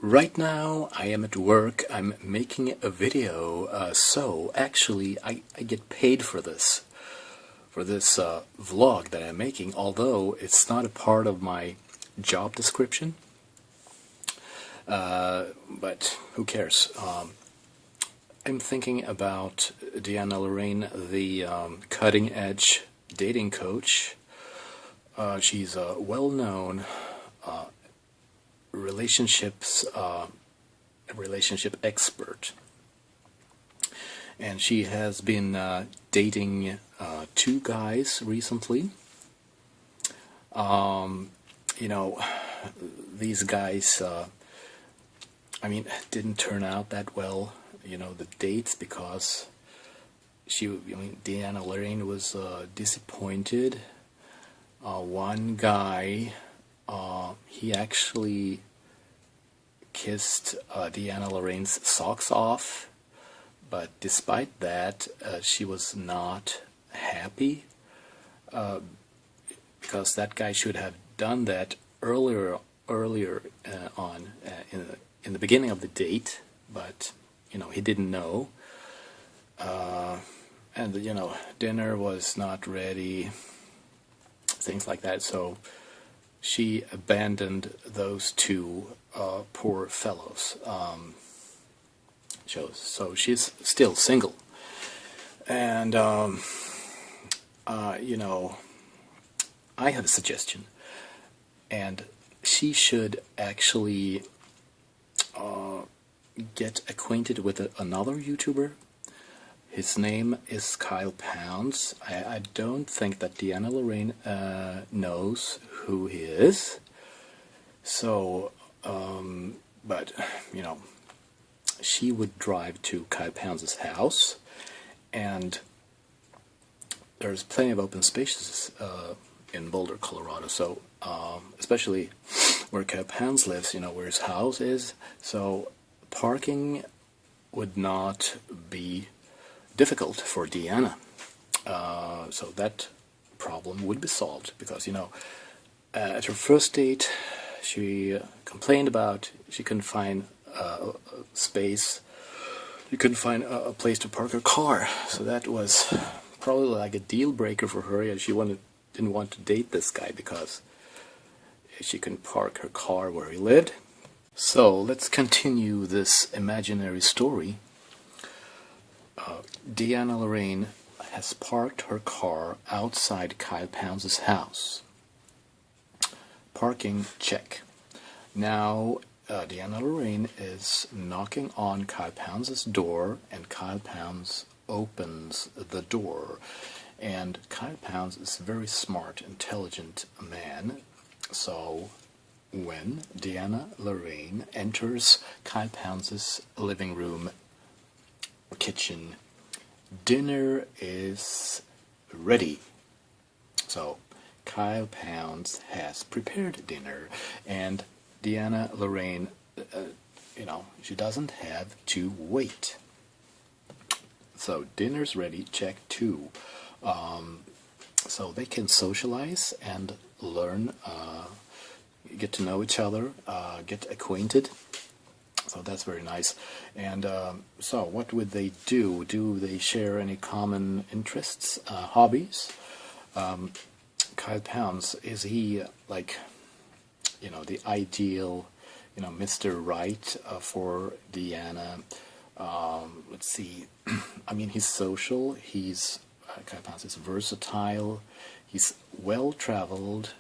Right now I am at work. I'm making a video, so actually I get paid for this vlog that I'm making, although it's not a part of my job description, but who cares. I'm thinking about Deanna Lorraine, the cutting-edge dating coach. She's a well-known relationship expert, and she has been dating two guys recently. These guys, didn't turn out that well. The dates, because Deanna Lorraine was disappointed. One guy, he actually kissed Deanna Lorraine's socks off, but despite that, she was not happy, because that guy should have done that earlier on in the beginning of the date, but he didn't know, and dinner was not ready, things like that. So she abandoned those two poor fellows. So she's still single, and I have a suggestion, and she should actually get acquainted with another YouTuber. His name is Kyle Pounds. I don't think that Deanna Lorraine knows who he is. So, but, she would drive to Kyle Pounds' house, and there's plenty of open spaces in Boulder, Colorado. So, especially where Kyle Pounds lives, where his house is. So, parking would not be difficult for Deanna. So that problem would be solved, because at her first date she complained about she couldn't find space. You couldn't find a place to park her car. So that was probably like a deal breaker for her. And she didn't want to date this guy because she couldn't park her car where he lived. So let's continue this imaginary story. Deanna Lorraine has parked her car outside Kyle Pounds' house. Parking, check. Now Deanna Lorraine is knocking on Kyle Pounds' door, and Kyle Pounds opens the door. And Kyle Pounds is a very smart, intelligent man. So when Deanna Lorraine enters Kyle Pounds' living room or kitchen, dinner is ready. So Kyle Pounds has prepared dinner, and Deanna Lorraine, she doesn't have to wait. So dinner's ready, check 2. So they can socialize and learn, get to know each other, get acquainted. So that's very nice. And so what would they do? Do they share any common interests, hobbies? Kyle Pounds, is he like, the ideal, Mr. Right for Deanna? Let's see. He's social. Kyle Pounds is versatile. He's well-traveled.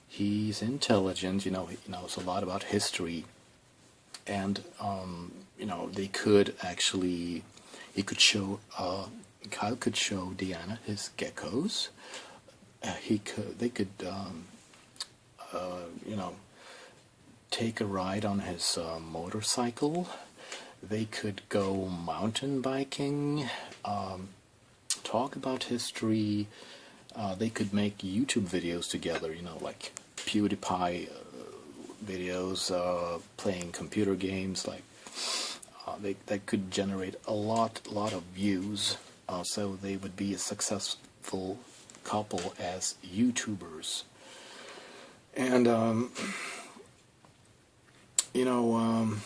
He's intelligent. He knows a lot about history. And they could actually, Kyle could show Deanna his geckos. They could take a ride on his motorcycle. They could go mountain biking, talk about history. They could make YouTube videos together, like PewDiePie videos, playing computer games. Like they could generate a lot of views. So they would be a successful couple as YouTubers. And you know,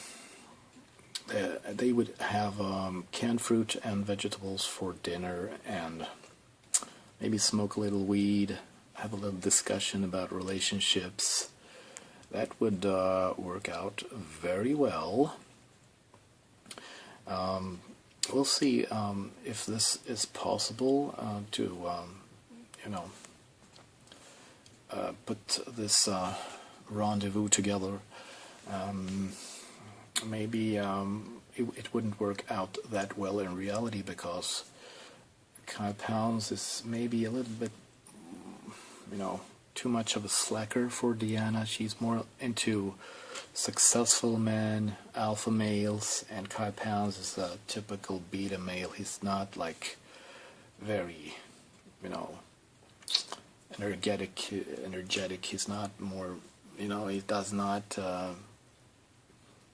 they would have canned fruit and vegetables for dinner, and maybe smoke a little weed, have a little discussion about relationships. That would work out very well. We'll see if this is possible to, you know, put this rendezvous together. Maybe it wouldn't work out that well in reality, because Kyle Pounds is maybe a little bit, you know, too much of a slacker for Deanna. She's more into successful men, alpha males, and Kyle Pounds is a typical beta male. He's not like very, you know, energetic. He's not more, you know, he does not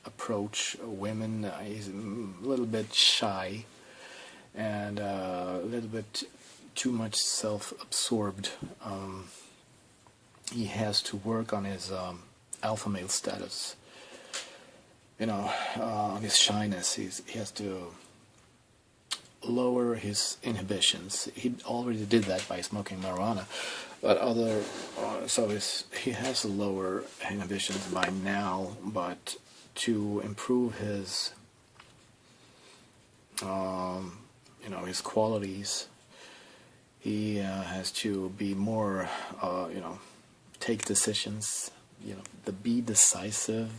approach women. He's a little bit shy and a little bit too much self-absorbed. He has to work on his alpha male status, you know, on his shyness. He has to lower his inhibitions. He already did that by smoking marijuana, but he has to lower inhibitions by now. But to improve his, you know, his qualities, he has to be more, you know, take decisions, you know, be decisive,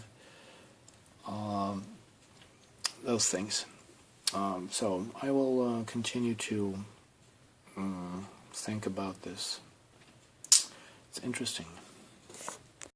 those things. So I will continue to think about this. It's interesting.